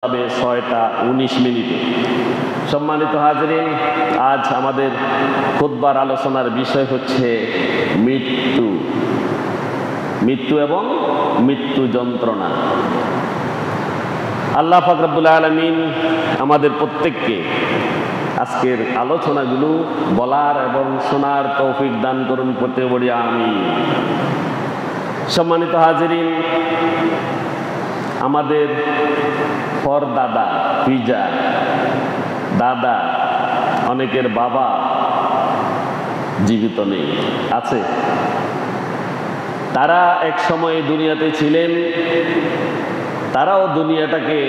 হবে 6টা 19 মিনিটে। সম্মানিত হাজরিন, আজ আমাদের খুতবার আলোচনার বিষয় হচ্ছে মৃত্যু, মৃত্যু এবং মৃত্যু যন্ত্রণা। আল্লাহ পাক রব্বুল আলামিন আমাদের প্রত্যেককে আজকের আলোচনাগুলো বলার এবং শোনার তৌফিক দান করুন, করতে বলি আমিন। সম্মানিত হাজরিন, আমাদের পরদাদা, পিজা, দাদা, অনেকের বাবা জীবিত নেই, আছে। তারা এক সময় দুনিয়াতে ছিলেন, তারাও দুনিয়াটাকে,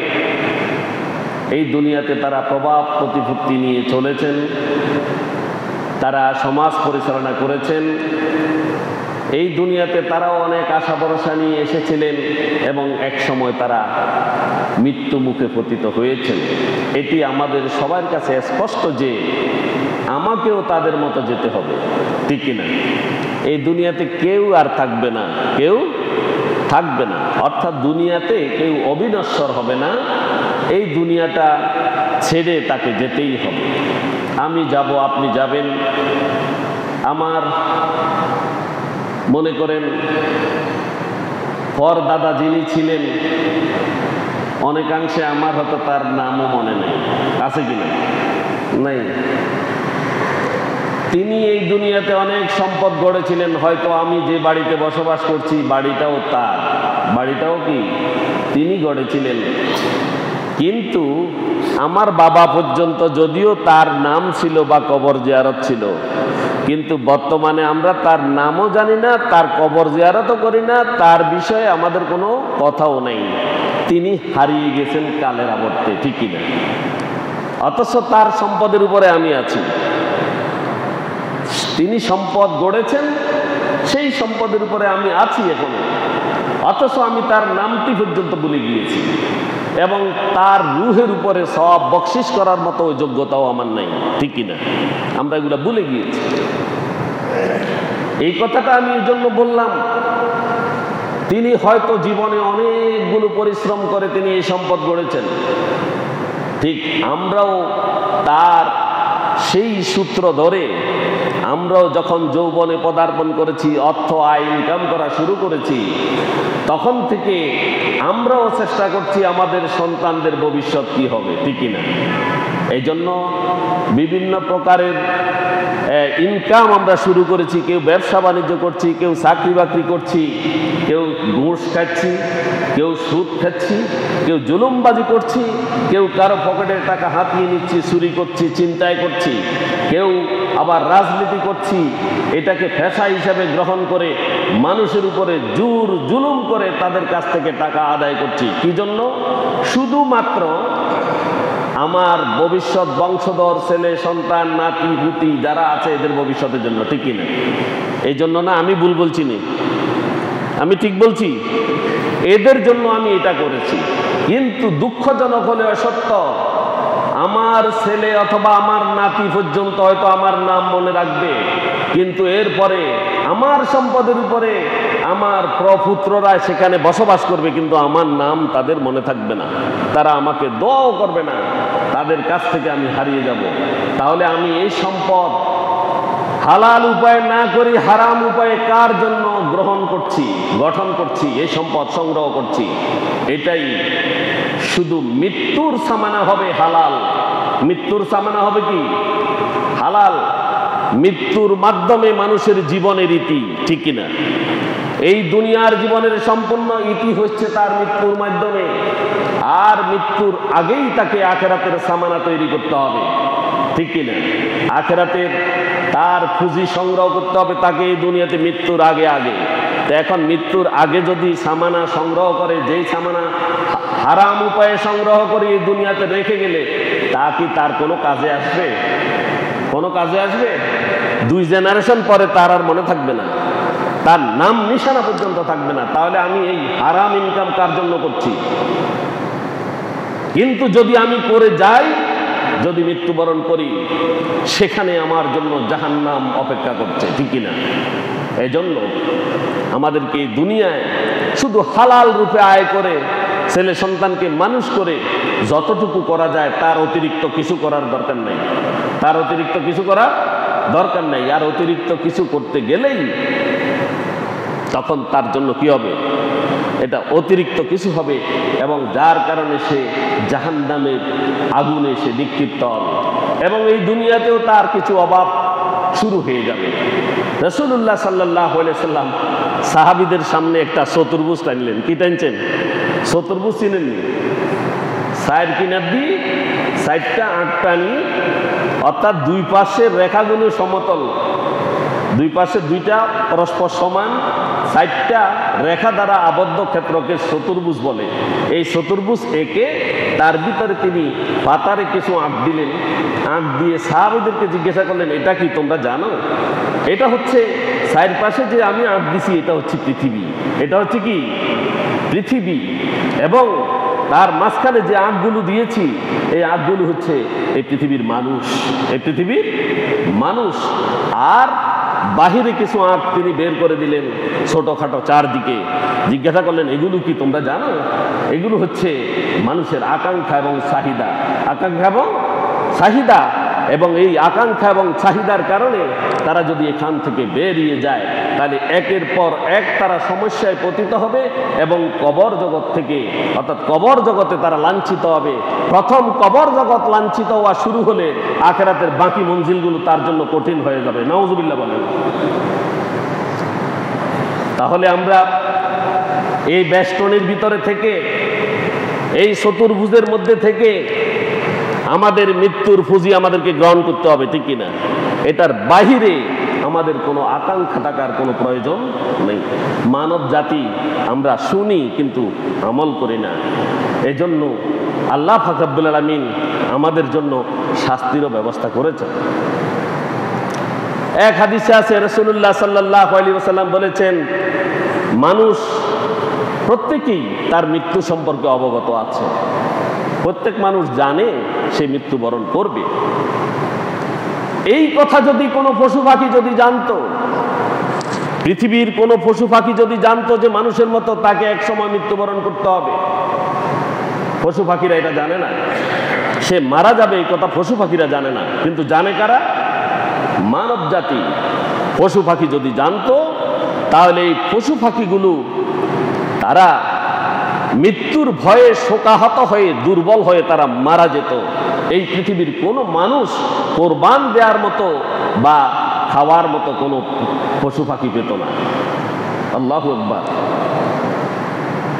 এই দুনিয়াতে তারা প্রভাব প্রতিপত্তি নিয়ে চলেছেন, তারা সমাজ পরিচালনা করেছেন। এই দুনিয়াতে তারাও অনেক আশা ভরসা নিয়ে এসেছিলেন এবং এক সময় তারা মৃত্যু মুখে পতিত হয়েছেন। এটি আমাদের সবার কাছে স্পষ্ট যে আমাকেও তাদের মতো যেতে হবে, ঠিক কিনা? এই দুনিয়াতে কেউ আর থাকবে না, কেউ থাকবে না, অর্থাৎ দুনিয়াতে কেউ অবিনশ্বর হবে না। এই দুনিয়াটা ছেড়ে তাকে যেতেই হবে। আমি যাব, আপনি যাবেন। আমার মনে করেন পরদাদা যিনি ছিলেন, অনেকাংশে আমার হয়তো তার নামও মনে নেই, আছে কিনা? নাই। তিনি এই দুনিয়াতে অনেক সম্পদ গড়েছিলেন। হয়তো আমি যে বাড়িতে বসবাস করছি বাড়িটাও তার, বাড়িটাও কি তিনি গড়েছিলেন। কিন্তু আমার বাবা পর্যন্ত যদিও তার নাম ছিল বা কবর জিয়ারত ছিল, কিন্তু বর্তমানে আমরা তার নামও জানি না, তার কবর জিয়ারতও করি না, তার বিষয়ে আমাদের কোনো কথাও নেই। তিনি হারিয়ে গেছেন কালের আবর্তে, ঠিক কিনা? অথচ তার সম্পদের উপরে আমি আছি। তিনি সম্পদ গড়েছেন, সেই সম্পদের উপরে আমি আছি এখনো, অথচ আমি তার নামটি পর্যন্ত ভুলে গিয়েছি এবং তার রুহের উপরে সব বকশিস করার মতো যোগ্যতাও আমার নাই, ঠিক কিনা? আমরা এগুলো ভুলে গিয়েছি। এই কথাটা আমি এই জন্য বললাম, তিনি হয়তো জীবনে অনেকগুলো পরিশ্রম করে তিনি এই সম্পদ গড়েছেন, ঠিক আমরাও তার সেই সূত্র ধরে আমরাও যখন যৌবনে পদার্পণ করেছি, অর্থ আয় ইনকাম করা শুরু করেছি, তখন থেকে আমরাও চেষ্টা করছি আমাদের সন্তানদের ভবিষ্যৎ কি হবে, ঠিক কিনা? এই জন্য বিভিন্ন প্রকারের ইনকাম আমরা শুরু করেছি। কেউ ব্যবসা বাণিজ্য করছি, কেউ চাকরি বাকরি করছি, কেউ ঘুষ খাচ্ছি, কেউ সুদ খাচ্ছি, কেউ জুলুমবাজি করছি, কেউ কারো পকেটের টাকা হাতিয়ে নিচ্ছি, চুরি করছি, চিন্তায় করছি, কেউ আবার রাজনীতি করছি। এটাকে পেশা হিসাবে গ্রহণ করে মানুষের উপরে জোর জুলুম করে তাদের কাছ থেকে টাকা আদায় করছি। কি জন্য? শুধুমাত্র আমার ভবিষ্যৎ বংশধর, ছেলে সন্তান, নাতি পুতি যারা আছে এদের ভবিষ্যতের জন্য, ঠিক কিনা? এই জন্য না, আমি ভুল বলছি না, আমি ঠিক বলছি, এদের জন্য আমি এটা করেছি। কিন্তু দুঃখজনক হলেও সত্য, আমার ছেলে অথবা আমার নাতি পর্যন্ত হয়তো আমার নাম মনে রাখবে, কিন্তু এরপরে আমার সম্পদের উপরে আমার প্রপুত্ররা সেখানে বসবাস করবে, কিন্তু আমার নাম তাদের মনে থাকবে না, তারা আমাকে দোয়াও করবে না, তাদের কাছ থেকে আমি হারিয়ে যাব। তাহলে আমি এই সম্পদ হালাল উপায়ে না করি হারাম উপায়ে কার জন্য গ্রহণ করছি, গঠন করছি, এই সম্পদ সংগ্রহ করছি? এটাই শুধু মৃত্যুর সামানা হবে হালাল, মৃত্যুর সামানা হবে কি হালাল। মৃত্যুর মাধ্যমে মানুষের জীবনের ইতি, ঠিক কিনা? এই দুনিয়ার জীবনের সম্পূর্ণ ইতি হচ্ছে তার মৃত্যুর মাধ্যমে, আর মৃত্যুর আগেই তাকে আখেরাতের সামানা তৈরি করতে হবে, ঠিক কিনা? আখেরাতের তার পুঁজি সংগ্রহ করতে হবে তাকে এই দুনিয়াতে মৃত্যুর আগে আগে। তো এখন মৃত্যুর আগে যদি সামানা সংগ্রহ করে, যেই সামানা হারাম উপায়ে সংগ্রহ করে এই দুনিয়াতে রেখে গেলে, তা কি তার কোনো কাজে আসবে? কোনো কাজে আসবে? 2 জেনারেশন পরে তার আর মনে থাকবে না, তার নাম নিশানা পর্যন্ত থাকবে না। তাহলে আমি এই হারাম ইনকাম কার জন্য করছি? কিন্তু যদি আমি করে যাই, যদি মৃত্যুবরণ করি, সেখানে আমার জন্য জাহান্নাম অপেক্ষা করছে, ঠিক কিনা? এই জন্য আমাদেরকে দুনিয়ায় শুধু হালাল রূপে আয় করে ছেলে সন্তানকে মানুষ করে যতটুকু করা যায় তার অতিরিক্ত কিছু করার দরকার নেই, তার অতিরিক্ত কিছু করার দরকার নেই। আর অতিরিক্ত কিছু করতে গেলেই তখন তার জন্য কি হবে, এটা অতিরিক্ত কিছু হবে এবং যার কারণে সে জাহান্নামের আগুনে সে নিক্ষিপ্ত হবে এবং এই দুনিয়াতেও তার কিছু অভাব শুরু হয়ে যাবে। রাসূলুল্লাহ সাল্লাল্লাহু আলাইহি সাল্লাম সাহাবীদের সামনে একটা চতুর্ভুজ টানলেন। কি টানছেন? চতুর্ভুজ চিনেননি? সাইড কিনার দিয়ে সাইডটা আটটানি, অর্থাৎ দুই পাশের রেখাগুলো সমতল, দুই পাশে দুইটা পরস্পর সমান সাইডটা রেখা দ্বারা আবদ্ধ ক্ষেত্রকে চতুর্ভুজ বলে। এই চতুর্ভুজ এঁকে তার ভিতরে তিনি পাতারে কিছু আঁক দিলেন। আঁক দিয়ে সাহাবীদেরকে জিজ্ঞাসা করলেন, এটা কি তোমরা জানো? এটা হচ্ছে চার পাশে যে আমি আঁক দিছি, এটা হচ্ছে পৃথিবী। এটা হচ্ছে কি? পৃথিবী। এবং তার মাঝখানে যে আঁকগুলো দিয়েছি, এই আঁকগুলো হচ্ছে এই পৃথিবীর মানুষ, এই পৃথিবীর মানুষ। আর বাহিরে কিছু আঁক তিনি বের করে দিলেন ছোটখাটো চারদিকে। জিজ্ঞাসা করলেন, এগুলো কি তোমরা জানো? এগুলো হচ্ছে মানুষের আকাঙ্ক্ষা এবং চাহিদা, আকাঙ্ক্ষা এবং চাহিদা। এবং এই আকাঙ্ক্ষা এবং চাহিদার কারণে তারা যদি এখান থেকে বেরিয়ে যায়, তাহলে একের পর এক তারা সমস্যায় পতিত হবে এবং কবর জগৎ থেকে, অর্থাৎ কবর জগতে তারা লাঞ্ছিত হবে। প্রথম কবর জগৎ লাঞ্ছিত হওয়া শুরু হলে আখিরাতের বাকি মঞ্জিলগুলো তার জন্য কঠিন হয়ে যাবে। নাউজুবিল্লাহ বলেন। তাহলে আমরা এই বেষ্টনীর ভিতরে থেকে, এই চতুর্ভুজের মধ্যে থেকে আমাদের মৃত্যুর পুঁজি আমাদেরকে গ্রহণ করতে হবে, ঠিক কিনা? এটার বাহিরে আমাদের কোনো আকাঙ্ক্ষা থাকার কোনো প্রয়োজন নেই। মানব জাতি আমরা শুনি কিন্তু আমল করি না। এজন্য আল্লাহ পাক রব্বুল আলামিন আমাদের জন্য শাস্তিরও ব্যবস্থা করেছেন। এক হাদিসে আছে, রাসূলুল্লাহ সাল্লাল্লাহু আলাইহি ওয়াসাল্লাম বলেছেন, মানুষ প্রত্যেকেই তার মৃত্যু সম্পর্কে অবগত আছে। প্রত্যেক মানুষ জানে সে মৃত্যুবরণ করবে। এই কথা যদি কোনো পশু পাখি যদি জানতো, পৃথিবীর কোনো পশু পাখি যদি জানতো যে মানুষের মতো তাকে এক সময় মৃত্যুবরণ করতে হবে, পশু পাখিরা এটা জানে না। সে মারা যাবে এই কথা পশু পাখিরা জানে না, কিন্তু জানে কারা? মানব জাতি। পশু পাখি যদি জানতো, তাহলে এই পশু পাখিগুলো তারা মৃত্যুর ভয়ে শোকাহত হয়ে দুর্বল হয়ে তারা মারা যেত। এই পৃথিবীর কোনো মানুষ কোরবান দেওয়ার মতো বা খাওয়ার মতো কোনো পশু পাখি পেত না। আল্লাহু আকবার।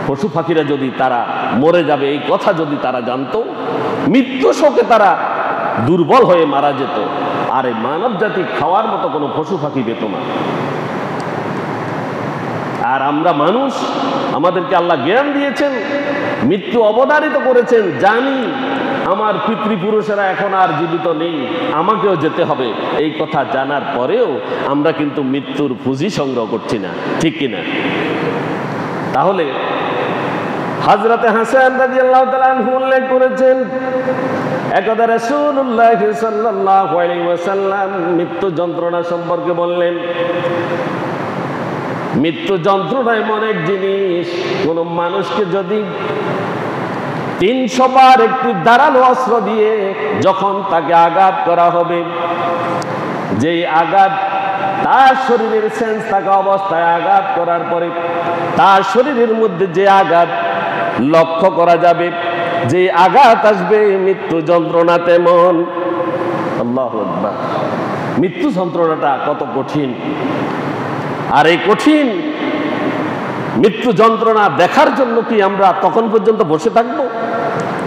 পশু পাখিরা যদি তারা মরে যাবে এই কথা যদি তারা জানতো, মৃত্যু শোকে তারা দুর্বল হয়ে মারা যেত। আর এই মানব জাতি খাওয়ার মতো কোনো পশু পাখি পেত না। আর আমরা মানুষ, আমাদেরকে আল্লাহ জ্ঞান দিয়েছেন, মৃত্যু অবধারিত করেছেন। জানি আমার পিতৃপুরুষেরা এখন আর জীবিত নেই, আমাকেও যেতে হবে। এই কথা জানার পরেও আমরা কিন্তু মৃত্যুর পুঁজি সংগ্রহ করছি না, ঠিক কিনা? তাহলে হযরতে হাসান রাদিয়াল্লাহু তাআলা আনহু উল্লেখ করেছেন, একদা রাসূলুল্লাহ সাল্লাল্লাহু আলাইহি ওয়াসাল্লাম মৃত্যু যন্ত্রণা সম্পর্কে বললেন। মৃত্যু যন্ত্রণা এমন এক জিনিস, কোন মানুষকে যদি 300 বার একটি ধারালো অস্ত্র দিয়ে যখন তাকে আঘাত করা হবে, যে আঘাত তার শরীরের সেন্স থাকা অবস্থায় আঘাত করার পরে তার শরীরের মধ্যে যে আঘাত লক্ষ্য করা যাবে, যে আঘাত আসবে, মৃত্যু যন্ত্রণা তেমন। আল্লাহু আকবার। মৃত্যু যন্ত্রণাটা কত কঠিন! আর এই কঠিন মৃত্যু যন্ত্রণা দেখার জন্য কি আমরা তখন পর্যন্ত বসে থাকবো?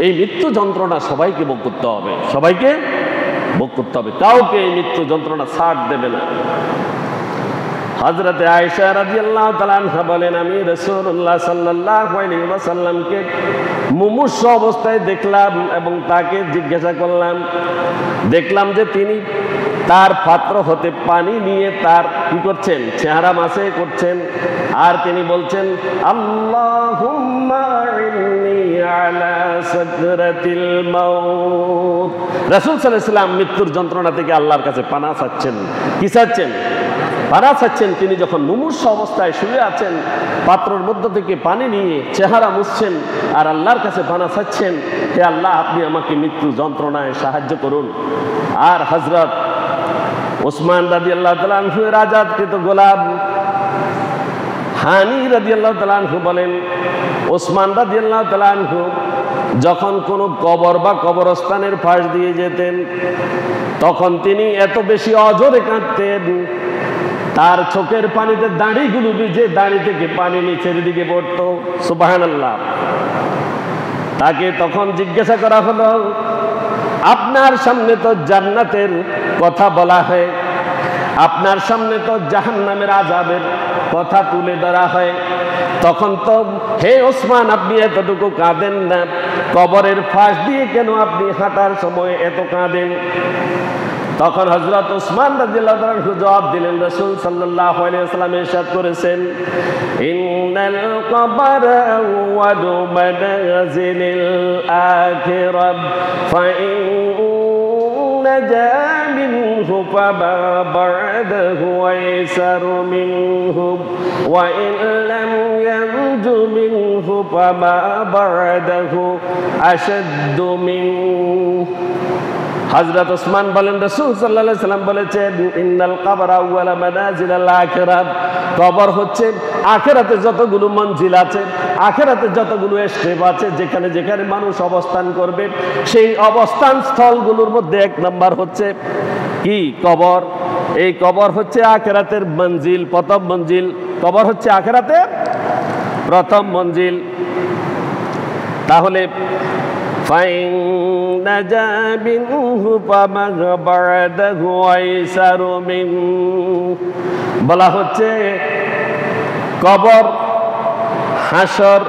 এই মৃত্যু যন্ত্রণা সবাইকে ভোগ করতে হবে, সবাইকে ভোগ করতে হবে। কাউকে এই মৃত্যু যন্ত্রণা ছাড় দেবে না। হযরতে আয়েশা রাদিয়াল্লাহু তাআলা আনহা বলেন, আমি রাসূলুল্লাহ সাল্লাল্লাহু আলাইহি ওয়াসাল্লামকে মুমূর্ষ অবস্থায় দেখলাম এবং তাকে জিজ্ঞাসা করলাম। দেখলাম যে তিনি তার পাত্র হতে পানি নিয়ে তার কি করছেন? চেহারা মাসে করছেন। আর তিনি বলছেন, আল্লাহুম্মা ইন্নী আলা সাকরাতিল মাউত। রাসূল সাল্লাল্লাহু আলাইহি ওয়াসাল্লাম মৃত্যুর যন্ত্রণা থেকে আল্লাহর কাছে পানাহ চাচ্ছেন। কি চাচ্ছেন? পানা চাচ্ছেন, তিনি যখন মুমূর্ষ অবস্থায় শুয়ে আছেন, পাত্রের মধ্য থেকে পানি নিয়ে চেহারা মুছছেন আর আল্লাহর কাছে পানা চাচ্ছেন, হে আল্লাহ আপনি আমাকে মৃত্যু যন্ত্রণায় সাহায্য করুন। আর হযরত ওসমান রাদিয়াল্লাহু তাআলা আনহু এর আজাদকৃত গোলাম হানি রাদিয়াল্লাহু তাআলা আনহু বলেন, ওসমান রাদিয়াল্লাহু তাআলা আনহু যখন কোনো কবর বা কবরস্থানের পাশ দিয়ে যেতেন, তখন তিনি এত বেশি অজরে কাঁদতেন, তার চোখের পানিতে দাড়িগুলো ভিজে দাড়ি থেকে পানি নিচের দিকে পড়তো। সুবহানাল্লাহ। তাকে তখন জিজ্ঞাসা করা হলো, আপনার সামনে তো জান্নাতের কথা বলা হয়, আপনার সামনে তো জাহান্নামের আযাবের কথা তুলে ধরা হয়, তখন তো হে ওসমান আপনি এতটুকু কাঁদেন না, কবরের ফাঁস দিয়ে কেন আপনি হাঁটার সময় এত কাঁদেন? তখন হযরত ওসমান রাদিয়াল্লাহু তাআলা জবাব দিলেন, রাসূল সাল্লাল্লাহু আলাইহি ওয়াসাল্লাম ইরশাদ করেছেন, ইন্নাল কবরা আউয়ালু মানাজিলিল আখিরাহ ফাইন্না জা মিনহু ফামা বা'দাহু আইসারু মিনহু ওয়া ইন লাম ইয়ানজু মিনহু ফামা বা'দাহু আশাদ্দু মিনহু। হযরত ওসমান বলেন, রাসূল সাল্লাল্লাহু আলাইহি ওয়াসাল্লাম বলেছেন, ইন্নাল কবরা আউয়ালা মানাজিলিল আখিরাত, কবর হচ্ছে আখিরাতে যতগুলো মঞ্জিল আছে, আখিরাতে যতগুলো স্টেপ আছে, যেখানে যেখানে মানুষ অবস্থান করবে, সেই অবস্থান স্থলগুলোর মধ্যে এক নাম্বার হচ্ছে কি? কবর। এই কবর হচ্ছে আখিরাতের মঞ্জিল, প্রথম মঞ্জিল। কবর হচ্ছে আখিরাতের প্রথম মঞ্জিল। তাহলে বলা হচ্ছে কবর, হাসর,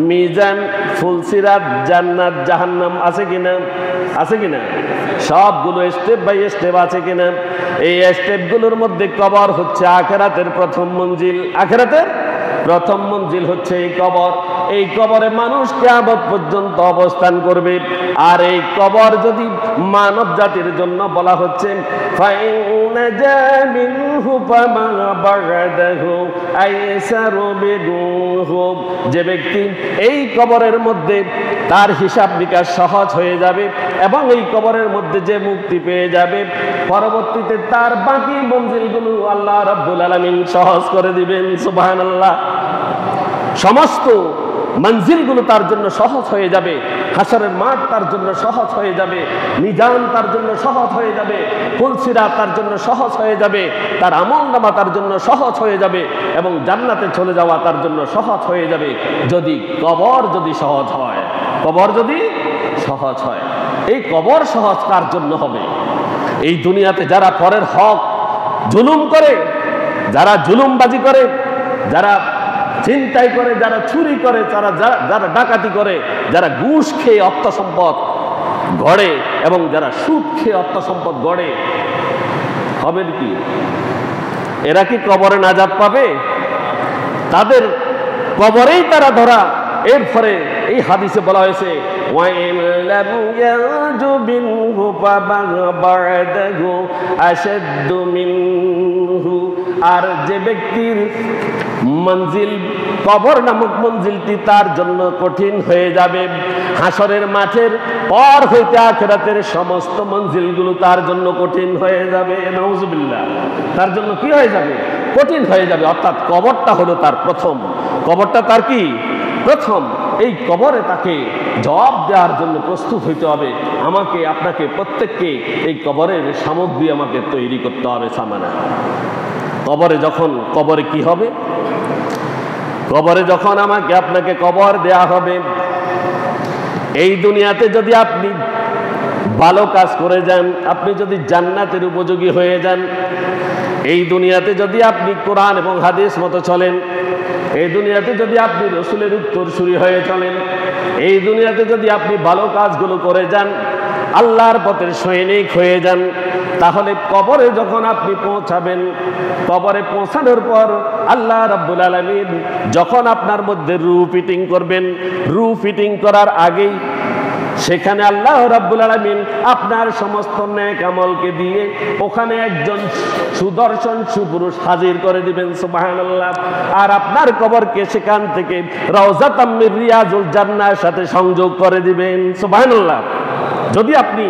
মিজান, ফুলসিরাত, জান্নাত, জাহান্নাম আছে কিনা? আছে কিনা? সবগুলো স্টেপ বাই স্টেপ আছে কিনা? এই স্টেপগুলোর মধ্যে কবর হচ্ছে আখিরাতের প্রথম মঞ্জিল। আখিরাতের প্রথম মঞ্জিল হচ্ছে এই কবর। এই কবরে মানুষ কিয়ামত পর্যন্ত অবস্থান করবে। আর এই কবর যদি মানব জাতির জন্য বলা হচ্ছে, যে ব্যক্তি এই কবরের মধ্যে তার হিসাব নিকাশ সহজ হয়ে যাবে এবং এই কবরের মধ্যে যে মুক্তি পেয়ে যাবে, পরবর্তীতে তার বাকি মঞ্জিলগুলো আল্লাহ রাব্বুল আলামিন সহজ করে দিবেন। সুবহানাল্লাহ। সমস্ত মঞ্জিলগুলো তার জন্য সহজ হয়ে যাবে। হাসরের মাঠ তার জন্য সহজ হয়ে যাবে, মিজান তার জন্য সহজ হয়ে যাবে, ফুলসিরাত তার জন্য সহজ হয়ে যাবে, তার আমলনামা তার জন্য সহজ হয়ে যাবে এবং জান্নাতে চলে যাওয়া তার জন্য সহজ হয়ে যাবে, যদি কবর যদি সহজ হয়। কবর যদি সহজ হয়। এই কবর সহজ কার জন্য হবে? এই দুনিয়াতে যারা পরের হক জুলুম করে, যারা জুলুমবাজি করে, যারা চিন্তাই করে, যারা চুরি করে, যারা ডাকাতি করে, যারা ঘুষ খেয়ে অর্থ সম্পদ গড়ে এবং যারা সুদ খেয়ে অর্থ সম্পদ গড়ে, হবে কি? এরা কি কবরে নাজাত পাবে? তাদের কবরেই তারা ধরা। এরপরে এই হাদিসে বলা হয়েছে, আর যে ব্যক্তির মঞ্জিল কবর নামক মঞ্জিলটি তার জন্য কঠিন হয়ে যাবে, হাসরের মাঠের পর হইতে আখিরাতের সমস্ত মঞ্জিলগুলো তার জন্য কঠিন হয়ে যাবে। নাউজুবিল্লাহ। তার জন্য কি হয়ে যাবে? কঠিন হয়ে যাবে। অর্থাৎ কবরটা হলো তার প্রথম। কবরটা তার কি? প্রথম। এই কবরে তাকে জবাব দেওয়ার জন্য প্রস্তুত হইতে হবে। আমাকে, আপনাকে, প্রত্যেককে এই কবরের সামগ্রী আমাকে তৈরি করতে হবে। সামানা কবরে যখন, কবরে কি হবে? কবরে যখন আমাকে আপনাকে কবর দেয়া হবে, এই দুনিয়াতে যদি আপনি ভালো কাজ করে যান, আপনি যদি জান্নাতের উপযোগী হয়ে যান, এই দুনিয়াতে যদি আপনি কোরআন এবং হাদিস মতো চলেন, এই দুনিয়াতে যদি আপনি রসুলের উত্তরসূরি হয়ে চলেন, এই দুনিয়াতে যদি আপনি ভালো কাজগুলো করে যান, আল্লাহর পথের সৈনিক হয়ে যান, তাহলে কবরে যখন আপনি পৌঁছাবেন, কবরে পৌঁছানোর পর আল্লাহ রাব্বুল আলামিন যখন আপনার মধ্যে রূহ ফিটিং করবেন, রূহ ফিটিং করার আগেই সেখানে আল্লাহ রাব্বুল আলামিন আপনার সমস্ত নেক আমলকে দিয়ে ওখানে একজন সুদর্শন সুপুরুষ হাজির করে দিবেন, সুবহানাল্লাহ। আর আপনার কবরকে সেখান থেকে রাউযাতাম মির রিয়াজুল জান্নাহর সাথে সংযোগ করে দিবেন, সুবহানাল্লাহ। যদি আপনি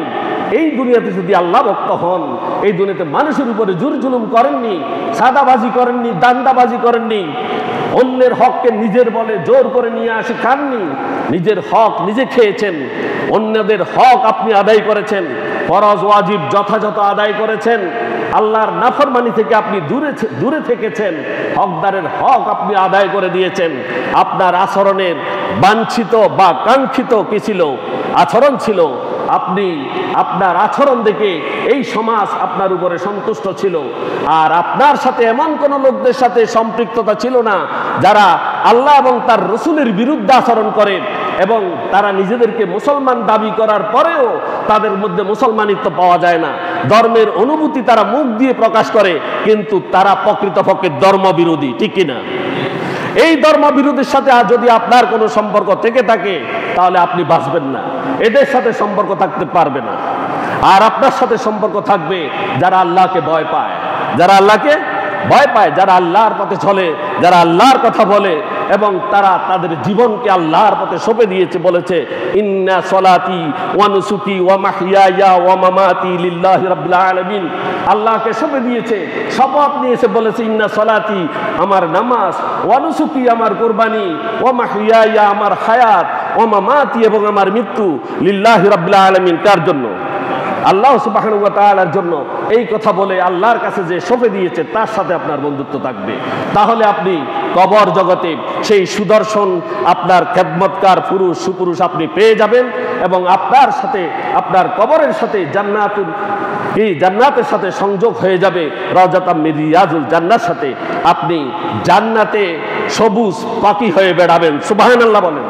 এই দুনিয়াতে যদি আল্লাহ ভক্ত হন, এই দুনিয়াতে মানুষের উপরে জুর জুলুম করেননি, সাদাবাজি করেননি, দান্দাবাজি করেননি, অন্যের হককে নিজের বলে জোর করে নিয়ে আসে খাননি, নিজের হক নিজে খেয়েছেন, অন্যদের হক আপনি আদায় করেছেন, ফরজ ওয়াজিব যথাযথ আদায় করেছেন, আল্লাহর নাফরমানি থেকে আপনি দূরে থেকেছেন, হকদারের হক আপনি আদায় করে দিয়েছেন। আপনার আচরণের বাঞ্ছিত বা কাঙ্ক্ষিত কি ছিল? আচরণ ছিল। আপনি আপনার আচরণ দেখে এই সমাজ আপনার উপরে সন্তুষ্ট ছিল। আর আপনার সাথে এমন কোন লোকদের সাথে সম্পৃক্ততা ছিল না যারা আল্লাহ এবং তার রসুলের বিরুদ্ধে আচরণ করে এবং তারা নিজেদেরকে মুসলমান দাবি করার পরেও তাদের মধ্যে মুসলমানিত্ব পাওয়া যায় না। ধর্মের অনুভূতি তারা মুখ দিয়ে প্রকাশ করে, কিন্তু তারা প্রকৃতপক্ষে ধর্মবিরোধী, ঠিক কিনা? এই ধর্মবিরোধীর সাথে যদি আপনার কোনো সম্পর্ক থেকে থাকে তাহলে আপনি বাঁচবেন না, এদের সাথে সম্পর্ক থাকতে পারবে না। আর আপনার সাথে সম্পর্ক থাকবে যারা আল্লাহকে ভয় পায়, যারা আল্লাহকে ভয় পায়, যারা আল্লাহর পথে চলে, যারা আল্লাহর কথা বলে এবং তারা তাদের জীবনকে আল্লাহর পথে সঁপে দিয়েছে। বলেছে ইন্না সলাতি ওয়া নুসুকি ওয়া মাহইয়ায়া ওয়া মামাতি লিল্লাহি রাব্বিল আলামিন। আল্লাহকে সঁপে দিয়েছে, শপথ নিয়েছে, বলেছে ইন্না সলাতি আমার নামাজ, ওয়া নুসুকি আমার কুরবানি, ওয়া মাহইয়ায়া আমার হায়াত, ওয়া মামাতি এবং আমার মৃত্যু লিল্লাহি রাব্বিল আলামিন। কার জন্য? আল্লাহ সুবহানাহু ওয়া তাআলার জন্য। এই কথা বলে আল্লাহর কাছে যে সঁপে দিয়েছে তার সাথে আপনার বন্ধুত্ব থাকবে। তাহলে আপনি কবর জগতে সেই সুদর্শন আপনার খেদমতকার পুরুষ সুপুরুষ আপনি পেয়ে যাবেন এবং আপনার সাথে আপনার কবরের সাথে জান্নাতের সাথে সংযোগ হয়ে যাবে রাউযাতাম মির রিয়াজুল জান্নাহর সাথে। আপনি জান্নাতে সবুজ পাখি হয়ে বেড়াবেন, সুবহানাল্লাহ বলেন।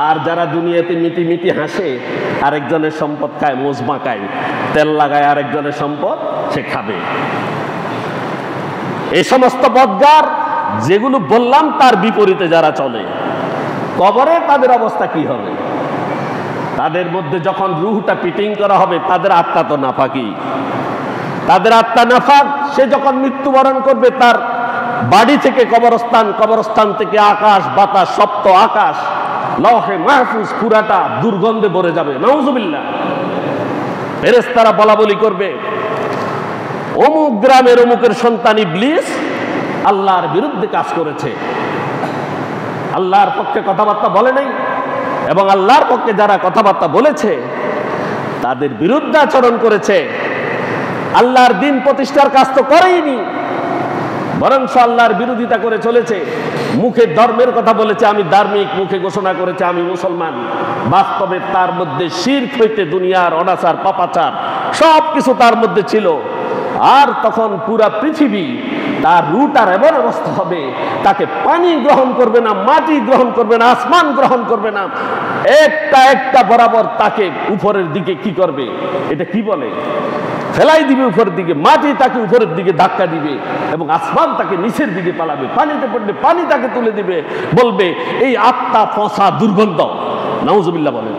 আর যারা দুনিয়াতে মিটি মিটি হাসে, আরেকজনের সম্পদ খায়, মোজমা খায়, তেল লাগায় আরেকজনের সম্পদ সে খাবে, এই সমস্ত বদগার যেগুলো বললাম তার বিপরীতে যারা চলে, কবরে তাদের অবস্থা কি হবে? তাদের মধ্যে যখন রুহটা পিটিং করা হবে, তাদের আত্মা তো নাফাকি, তাদের আত্মা নাফাক। সে যখন মৃত্যুবরণ করবে তার বাড়ি থেকে কবরস্থান, কবরস্থান থেকে আকাশ বাতাস, সপ্ত আকাশ, লৌহে মাহফুজ পুরাটা দুর্গন্ধে ভরে যাবে, নাউজুবিল্লাহ। ফেরেশতারা বলা বলি করবে অমুক গ্রামের অমুকের সন্তান ইবলিস আল্লাহর বিরুদ্ধে কাজ করেছে, আল্লাহর পক্ষে কথাবার্তা বলে নাই এবং আল্লাহর পক্ষে যারা কথাবার্তা বলেছে তাদের বিরুদ্ধে আচরণ করেছে, আল্লাহর দিন প্রতিষ্ঠার কাজ তো করেইনি, বরং আল্লাহর বিরোধিতা করে চলেছে। মুখে ধর্মের কথা বলেছে আমি ধার্মিক, মুখে ঘোষণা করেছে আমি মুসলমান, বাস্তবে তার মধ্যে শিরক হইতে দুনিয়ার অনাচার পাপাচার সব কিছু তার মধ্যে ছিল। আর তখন পুরা পৃথিবী তার রুটার এমন অবস্থা হবে, তাকে পানি গ্রহণ করবে না, মাটি গ্রহণ করবে না, আসমান গ্রহণ করবে না, একটা একটা বরাবর তাকে উপরের দিকে কি করবে, এটা কি বলে, ফেলাই দিবে উপরের দিকে, মাটি তাকে উপরের দিকে ধাক্কা দিবে এবং আসমান তাকে নিচের দিকে পালাবে, পানিতে পড়লে পানি তাকে তুলে দিবে, বলবে এই আত্মা পচা দুর্গন্ধ, নাউজুবিল্লাহ বলেন।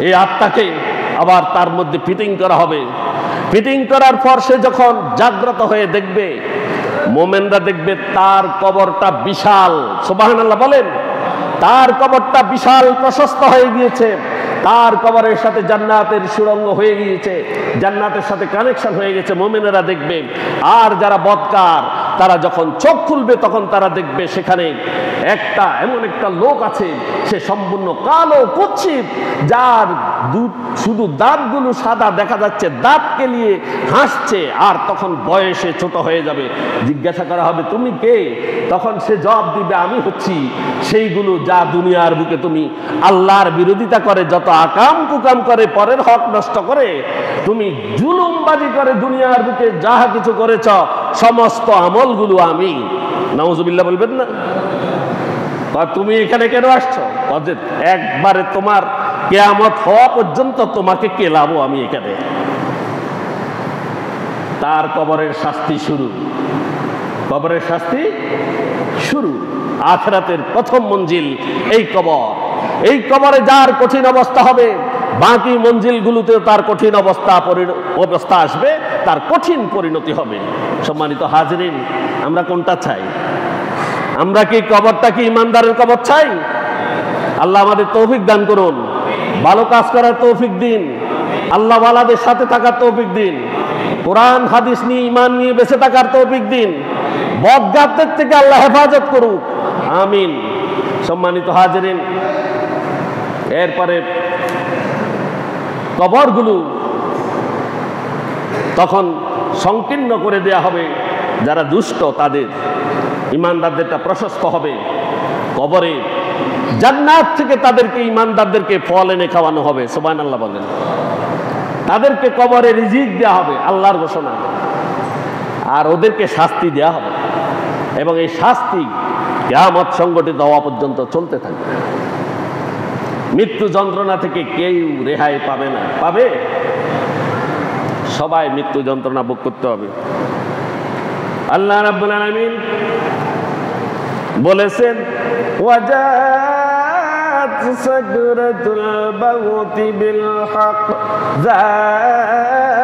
এই আত্মাকে আবার তার মধ্যে ফিটিং করা হবে। ফিটিং করার পর সে যখন জাগ্রত হয়ে দেখবে, মোমেনরা দেখবে তার কবরটা বিশাল, সুবহানাল্লাহ বলেন, তার কবরটা বিশাল প্রশস্ত হয়ে গিয়েছে, তার কবরের সাথে জান্নাতের সুড়ঙ্গ হয়ে গিয়েছে, জান্নাতের সাথে কানেকশন হয়ে গেছে, মুমিনেরা দেখবে। আর যারা বদকার তারা যখন চোখ খুলবে তখন তারা দেখবে সেখানে এমন একটা লোক আছে, সে সম্পূর্ণ কালো কুৎসিত, যার শুধু দাঁতগুলো সাদা দেখা যাচ্ছে, দাঁতকে নিয়ে হাসছে, আর তখন বয়সে ছোট হয়ে যাবে। জিজ্ঞাসা করা হবে তুমি কে? তখন সে জবাব দিবে আমি হচ্ছি সেইগুলো যা দুনিয়ার বুকে তুমি আল্লাহর বিরোধিতা করে, যত আকাম কুকাম করে, পরের হক নষ্ট করে, তুমি জুলুমবাজি করে দুনিয়ার বুকে যাহা কিছু করেছ সমস্ত আমলগুলো আমি। নাউজুবিল্লাহ বলবেন না? তুমি এখানে কেন আসছো? একবারে তোমার কিয়ামত হওয়া পর্যন্ত তোমাকে কেলাবো আমি এখানে। তার কবরের শাস্তি শুরু, কবরের শাস্তি শুরু। আখিরাতের প্রথম মঞ্জিল এই কবর। এই কবরে যার কঠিন অবস্থা হবে, বাকি মঞ্জিলগুলোতেও তার কঠিন অবস্থা আসবে, তার কঠিন পরিণতি হবে। সম্মানিত হাজরিন, আমরা কোনটা চাই? আমরা কি কবরটা কি ইমানদারের কবর চাই? আল্লাহ আমাদের তৌফিক দান করুন, ভালো কাজ করার তৌফিক দিন, আল্লাহ ওয়ালাদের সাথে থাকার তৌফিক দিন, কোরআন হাদিস নিয়ে ঈমান নিয়ে বেঁচে থাকার তৌফিক দিন, বদগাতের থেকে আল্লাহ হেফাজত করুক, আমিন। সম্মানিত হাজরিন, এরপরে কবরগুলো তখন সংকীর্ণ করে দেয়া হবে, যারা দুষ্ট তাদের, ঈমানদারদেরটা প্রশস্ত হবে। কবরে জান্নাত থেকে তাদেরকে, ঈমানদারদেরকে ফল এনে খাওয়ানো হবে, সুবহানাল্লাহ বলেন। তাদেরকে কবরে রিজিক দেওয়া হবে, আল্লাহর ঘোষণা। আর ওদেরকে শাস্তি দেওয়া হবে, এবং এই শাস্তি কিয়ামত সংগঠিত হওয়া পর্যন্ত চলতে থাকবে। মৃত্যু যন্ত্রণা থেকে কেউ রেহাই পাবে না। পাবে? সবাই মৃত্যু যন্ত্রণা ভোগ করতে হবে। আল্লাহ রাব্বুল আলামিন বলেছেন, ওয়াজাত সাকরাতুল মাউতি বিল হক যালিকা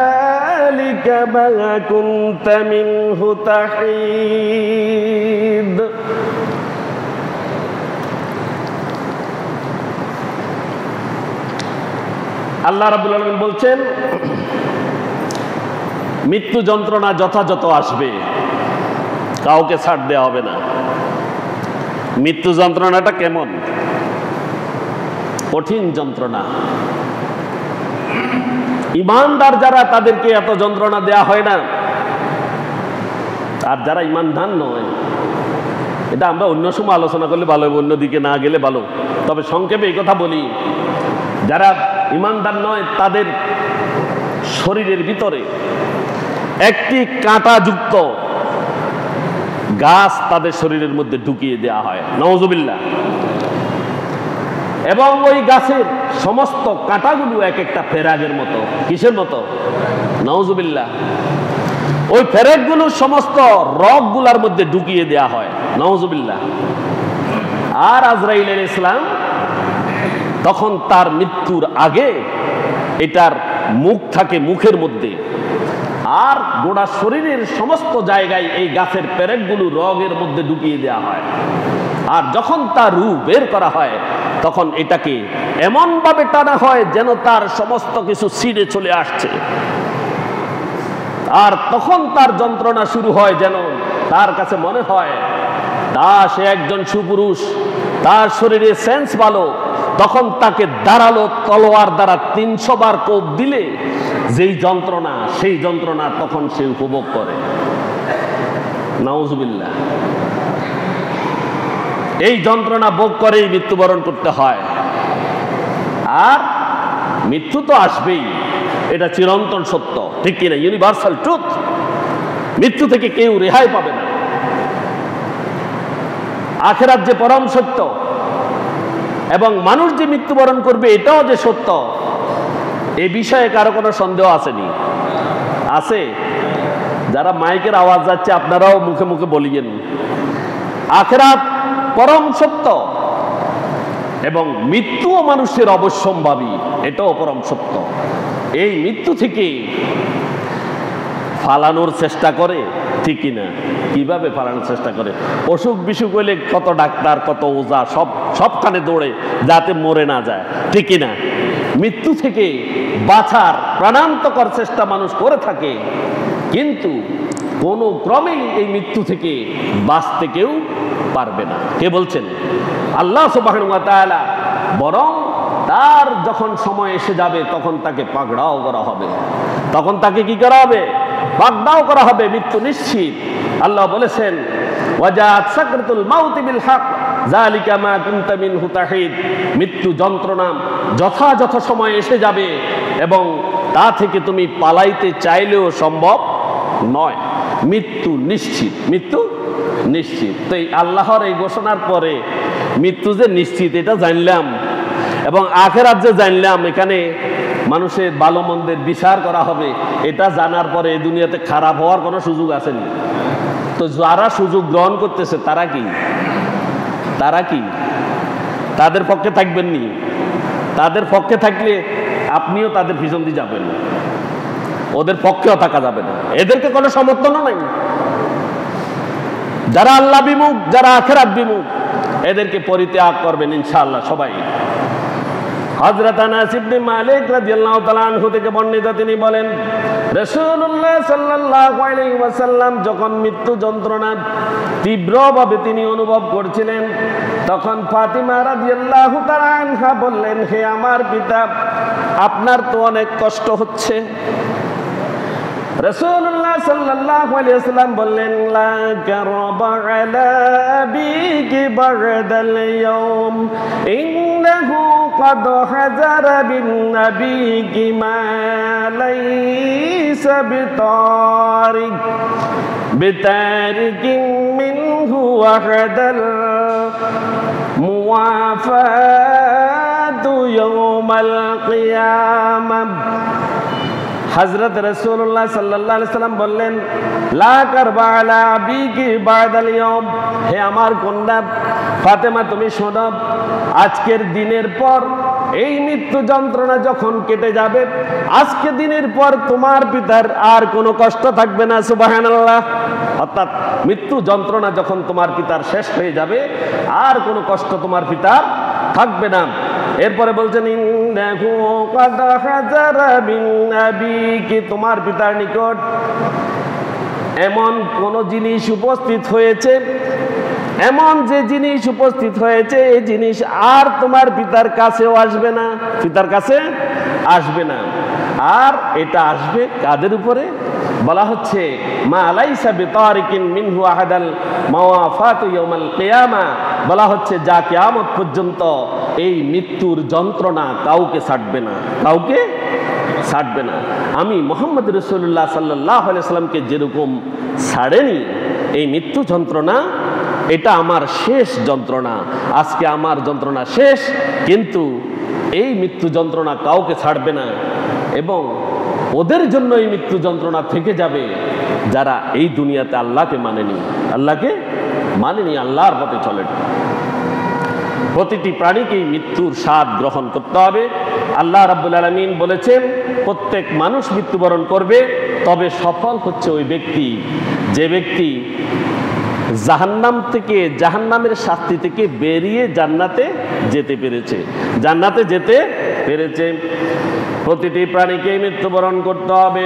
মা কুনতা মিনহু তাহিদ। আল্লাহ রাব্বুল আলামিন বলছেন, মৃত্যু যন্ত্রণা যথাযথ আসবে, কাউকে ছাড় দেওয়া হবে না। মৃত্যু যন্ত্রণাটা কেমন? কঠিন যন্ত্রণা। ঈমানদার যারা, তাদেরকে এত যন্ত্রণা দেয়া হয় না। আর যারা ঈমানদার নয়, এটা আমরা অন্য সময় আলোচনা করলে ভালো হবে, অন্যদিকে না গেলে ভালো। তবে সংক্ষেপে এই কথা বলি, যারা ঈমানদার নয় তাদের শরীরের ভিতরে একটি কাঁটাযুক্ত গাছ তাদের শরীরের মধ্যে ঢুকিয়ে দেওয়া হয়, নাউজুবিল্লাহ। এবং ওই গাছের সমস্ত কাঁটাগুলো এক একটা ফেরাগের মতো। কিসের মতো? নাউজুবিল্লাহ। ওই ফেরেকগুলো সমস্ত রগগুলার মধ্যে ঢুকিয়ে দেওয়া হয়, নাউজুবিল্লাহ। আর আজরাইল আলাইহিস সালাম তখন তার মৃত্যুর আগে এটার মুখ থাকে মুখের মধ্যে, আর গোটা শরীরের সমস্ত জায়গায় এই গাছের পেরেকগুলো রগের মধ্যে ঢুকিয়ে দেওয়া হয়। আর যখন তার রূহ বের করা হয়, তখন এটাকে এমন ভাবে টানা হয় যেন তার সমস্ত কিছু ছিঁড়ে চলে আসছে। আর তখন তার যন্ত্রণা শুরু হয়, যেন তার কাছে মনে হয় সে একজন সুপুরুষ, তার শরীরে সেন্স ভালো। তখন তাকে দাঁড়ালো তলোয়ার দ্বারা 300 বার কোপ দিলে যেই যন্ত্রণা, সেই যন্ত্রণা তখন সে উপভোগ করে, নাউজুবিল্লাহ। এই যন্ত্রণা ভোগ করেই মৃত্যুবরণ করতে হয়। আর মৃত্যু তো আসবেই, এটা চিরন্তন সত্য, ঠিক কিনা? Universal truth. মৃত্যু থেকে কেউ রেহাই পাবে না। আখিরাত যে পরম সত্য, এবং মানুষ যে মৃত্যুবরণ করবে এটাও যে সত্য, এই বিষয়ে কারো কোনো সন্দেহ আসেনি? আছে? যারা মাইকের আওয়াজ যাচ্ছে আপনারাও মুখে মুখে বলিয়েন, আখিরাত পরম সত্য, এবং মৃত্যুও মানুষের অবশ্যম্ভাবী, এটাও পরম সত্য। এই মৃত্যু থেকে ফালানোর চেষ্টা করে, ঠিক কিনা? কিভাবে পালানোর চেষ্টা করে? অসুখ বিসুখ হইলে কত ডাক্তার, কত ওঝা, সবখানে দৌড়ে যাতে মরে না যায়, ঠিক কিনা? মৃত্যু থেকে বাঁচার প্রাণান্তকর চেষ্টা মানুষ করে থাকে, কিন্তু কোনো ক্রমেই এই মৃত্যু থেকে বাঁচতে কেউ পারবে না। কে বলছেন? আল্লাহ সুবহানাহু ওয়া তাআলা। বরং তার যখন সময় এসে যাবে, তখন তাকে পাকড়াও করা হবে। তখন তাকে কি করা হবে? পাকড়াও করা হবে, মৃত্যু নিশ্চিত। আল্লাহ বলেছেন, ওয়াজাত সাকরাতুল মাউতি বিল হক যালিকা মা কুনতা মিনহু তাহিদ। মৃত্যু যন্ত্রণা যথাযথ সময় এসে যাবে, এবং তা থেকে তুমি পালাইতে চাইলেও সম্ভব নয়। মৃত্যু নিশ্চিত, মৃত্যু নিশ্চিত। তো এই আল্লাহর এই ঘোষণার পরে মৃত্যু যে নিশ্চিত এটা জানলাম, এবং আখিরাত যে জানলাম, এখানে মানুষের ভালো মন্দের বিচার করা হবে, এটা জানার পরে এই দুনিয়াতে খারাপ হওয়ার কোনো সুযোগ আসেনি। তো যারা সুযোগ গ্রহণ করতেছে তারা কি? তাদের পক্ষে থাকবেননি। তাদের পক্ষে থাকলে আপনিও তাদের পিছন দিয়ে যাবেন, ওদের পক্ষেও থাকা যাবে না। এদেরকে কোনো সমর্থনও নাই। যারা আল্লাহ বিমুখ, যারা আখিরাত বিমুখ, এদেরকে পরিত্যাগ করবেন ইনশাআল্লাহ সবাই। হযরত আনাস ইবনে মালিক রাদিয়াল্লাহু তাআলা আনহু থেকে বর্ণিত, তিনি বলেন রাসূলুল্লাহ সাল্লাল্লাহু আলাইহি ওয়াসাল্লাম যখন মৃত্যু যন্ত্রণা তীব্রভাবে তিনি অনুভব করছিলেন, তখন ফাতিমা রাদিয়াল্লাহু তাআলা আনহা বললেন, হে আমার পিতা, আপনার তো অনেক কষ্ট হচ্ছে। রাসূলুল্লাহ সাল্লাল্লাহু আলাইহি ওয়াসাল্লাম বললেন, লা কারবা আলা আবিকি বা'দাল ইয়াউম ইন্নাহু قد حذر بالنبي ما ليس بتارك منه وحد الموافاة يوم القيامة। হযরত রাসূলুল্লাহ সাল্লাল্লাহু আলাইহি সাল্লাম বললেন, লা কারবা আলা আবিকি বা'দাল ইয়াউম, হে আমার কন্যা ফাতেমা, তুমি শোনো, আজকের দিনের পর এই মৃত্যু যন্ত্রণা যখন কেটে যাবে, আজকে দিনের পর তোমার পিতার আর কোনো কষ্ট থাকবে না। সুবহানাল্লাহ। অর্থাৎ মৃত্যু যন্ত্রণা যখন তোমার পিতার শেষ হয়ে যাবে, আর কোনো কষ্ট তোমার পিতার থাকবে না। এরপরে বলছেন, ইন্নাহু ক্বাদ হাযারা বিন নাবিকি, তোমার পিতার নিকট এমন কোন জিনিস উপস্থিত হয়েছে, এমন যে জিনিস উপস্থিত হয়েছে, এই জিনিস আর তোমার পিতার কাছেও আসবে না, পিতার কাছে আসবে না। আর এটা আসবে কাদের উপরে? বলা হচ্ছে মা লাইসা বিতারিকিন মিনহু আহাদাল মাওয়াফাতু ইয়াউমাল কিয়ামা, বলা হচ্ছে যা কিয়ামত পর্যন্ত এই মৃত্যুর যন্ত্রণা কাউকে ছাড়বে না, কাউকে ছাড়বে না। আমি মুহাম্মদ রাসূলুল্লাহ সাল্লাল্লাহু আলাইহি সাল্লামকে যেরকম ছাড়েনি এই মৃত্যু যন্ত্রণা, এটা আমার শেষ যন্ত্রণা, আজকে আমার যন্ত্রণা শেষ, কিন্তু এই মৃত্যু যন্ত্রণা কাউকে ছাড়বে না। এবং ওদের জন্য এই মৃত্যু যন্ত্রণা থেকে যাবে যারা এই দুনিয়াতে আল্লাহকে মানেনি, আল্লাহকে মানেনি, আল্লাহর পথে চলে। প্রতিটি প্রাণীকেই মৃত্যুর স্বাদ গ্রহণ করতে হবে। আল্লাহ রাব্বুল আলামিন বলেছেন প্রত্যেক মানুষ মৃত্যুবরণ করবে, তবে সফল হচ্ছে ওই ব্যক্তি যে ব্যক্তি জাহান্নাম থেকে, জাহান্নামের শাস্তি থেকে বেরিয়ে জান্নাতে যেতে পেরেছে, জান্নাতে যেতে পেরেছে। প্রতিটি প্রাণীকে মৃত্যুবরণ করতে হবে,